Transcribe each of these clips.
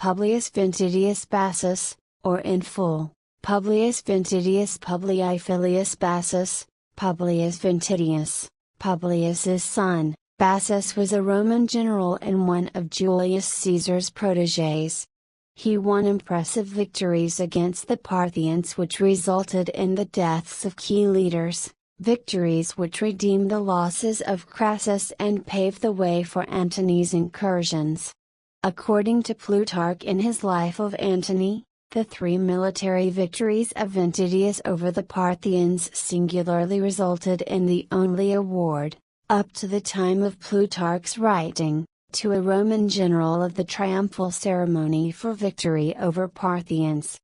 Publius Ventidius Bassus, or in full, Publius Ventidius Publii Filius Bassus, Publius Ventidius, Publius's son. Bassus was a Roman general and one of Julius Caesar's protégés. He won impressive victories against the Parthians which resulted in the deaths of key leaders, victories which redeemed the losses of Crassus and paved the way for Antony's incursions. According to Plutarch in his Life of Antony, the three military victories of Ventidius over the Parthians singularly resulted in the only award, up to the time of Plutarch's writing, to a Roman general of the triumphal ceremony for victory over Parthians.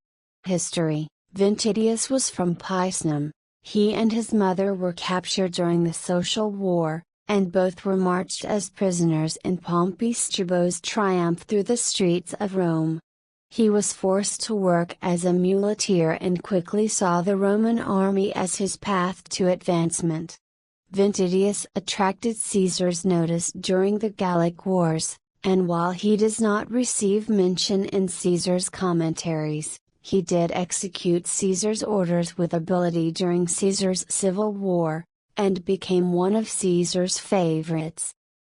History: Ventidius was from Picenum. He and his mother were captured during the Social War, and both were marched as prisoners in Pompey Strebo's triumph through the streets of Rome. He was forced to work as a muleteer and quickly saw the Roman army as his path to advancement. Ventidius attracted Caesar's notice during the Gallic Wars, and while he does not receive mention in Caesar's commentaries, he did execute Caesar's orders with ability during Caesar's civil war, and became one of Caesar's favorites.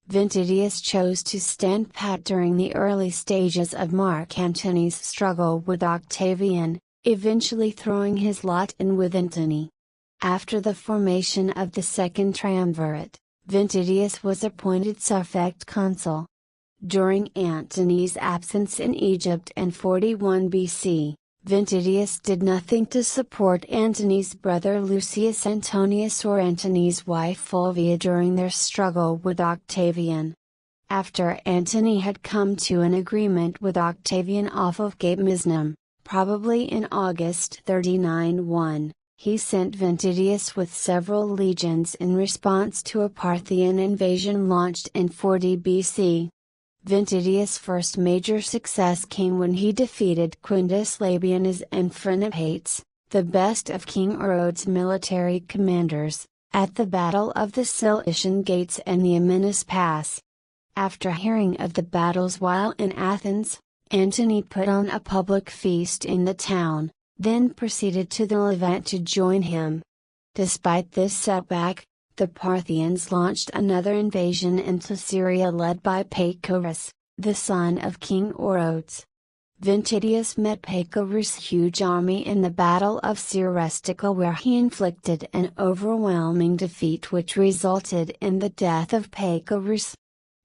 Ventidius chose to stand pat during the early stages of Mark Antony's struggle with Octavian, eventually throwing his lot in with Antony. After the formation of the Second Triumvirate, Ventidius was appointed suffect consul. During Antony's absence in Egypt in 41 BC, Ventidius did nothing to support Antony's brother Lucius Antonius or Antony's wife Fulvia during their struggle with Octavian. After Antony had come to an agreement with Octavian off of Cape Misnum, probably in August 39-1, he sent Ventidius with several legions in response to a Parthian invasion launched in 40 BC. Ventidius' first major success came when he defeated Quintus Labienus and Phrenophates, the best of King Orodes' military commanders, at the Battle of the Cilician Gates and the Amanus Pass. After hearing of the battles while in Athens, Antony put on a public feast in the town, then proceeded to the Levant to join him. Despite this setback, the Parthians launched another invasion into Syria led by Pacorus, the son of King Orodes. Ventidius met Pacorus' huge army in the Battle of Serestica where he inflicted an overwhelming defeat which resulted in the death of Pacorus.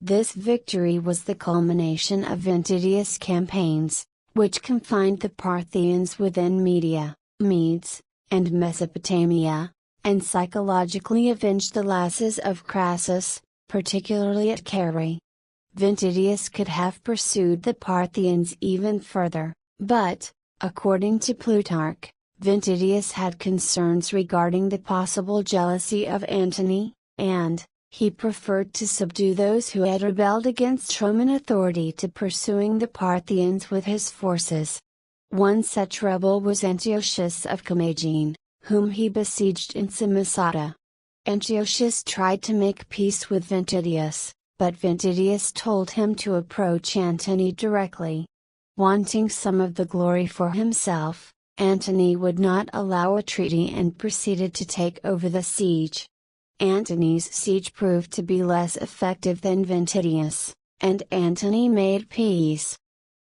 This victory was the culmination of Ventidius' campaigns, which confined the Parthians within Media, Medes, and Mesopotamia, and psychologically avenged the losses of Crassus, particularly at Carrhae. Ventidius could have pursued the Parthians even further, but, according to Plutarch, Ventidius had concerns regarding the possible jealousy of Antony, and, he preferred to subdue those who had rebelled against Roman authority to pursuing the Parthians with his forces. One such rebel was Antiochus of Commagene, whom he besieged in Samosata. Antiochus tried to make peace with Ventidius, but Ventidius told him to approach Antony directly. Wanting some of the glory for himself, Antony would not allow a treaty and proceeded to take over the siege. Antony's siege proved to be less effective than Ventidius, and Antony made peace.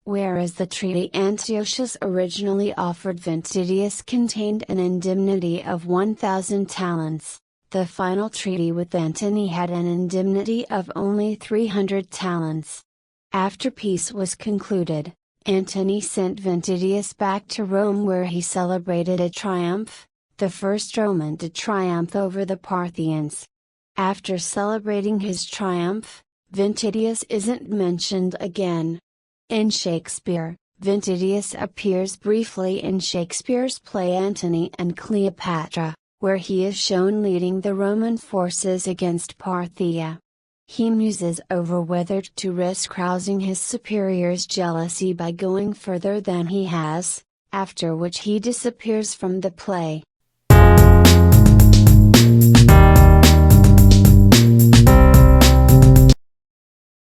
Whereas the treaty Antiochus originally offered Ventidius contained an indemnity of 1,000 talents, the final treaty with Antony had an indemnity of only 300 talents. After peace was concluded, Antony sent Ventidius back to Rome where he celebrated a triumph, the first Roman to triumph over the Parthians. After celebrating his triumph, Ventidius isn't mentioned again. In Shakespeare, Ventidius appears briefly in Shakespeare's play Antony and Cleopatra, where he is shown leading the Roman forces against Parthia. He muses over whether to risk rousing his superior's jealousy by going further than he has, after which he disappears from the play.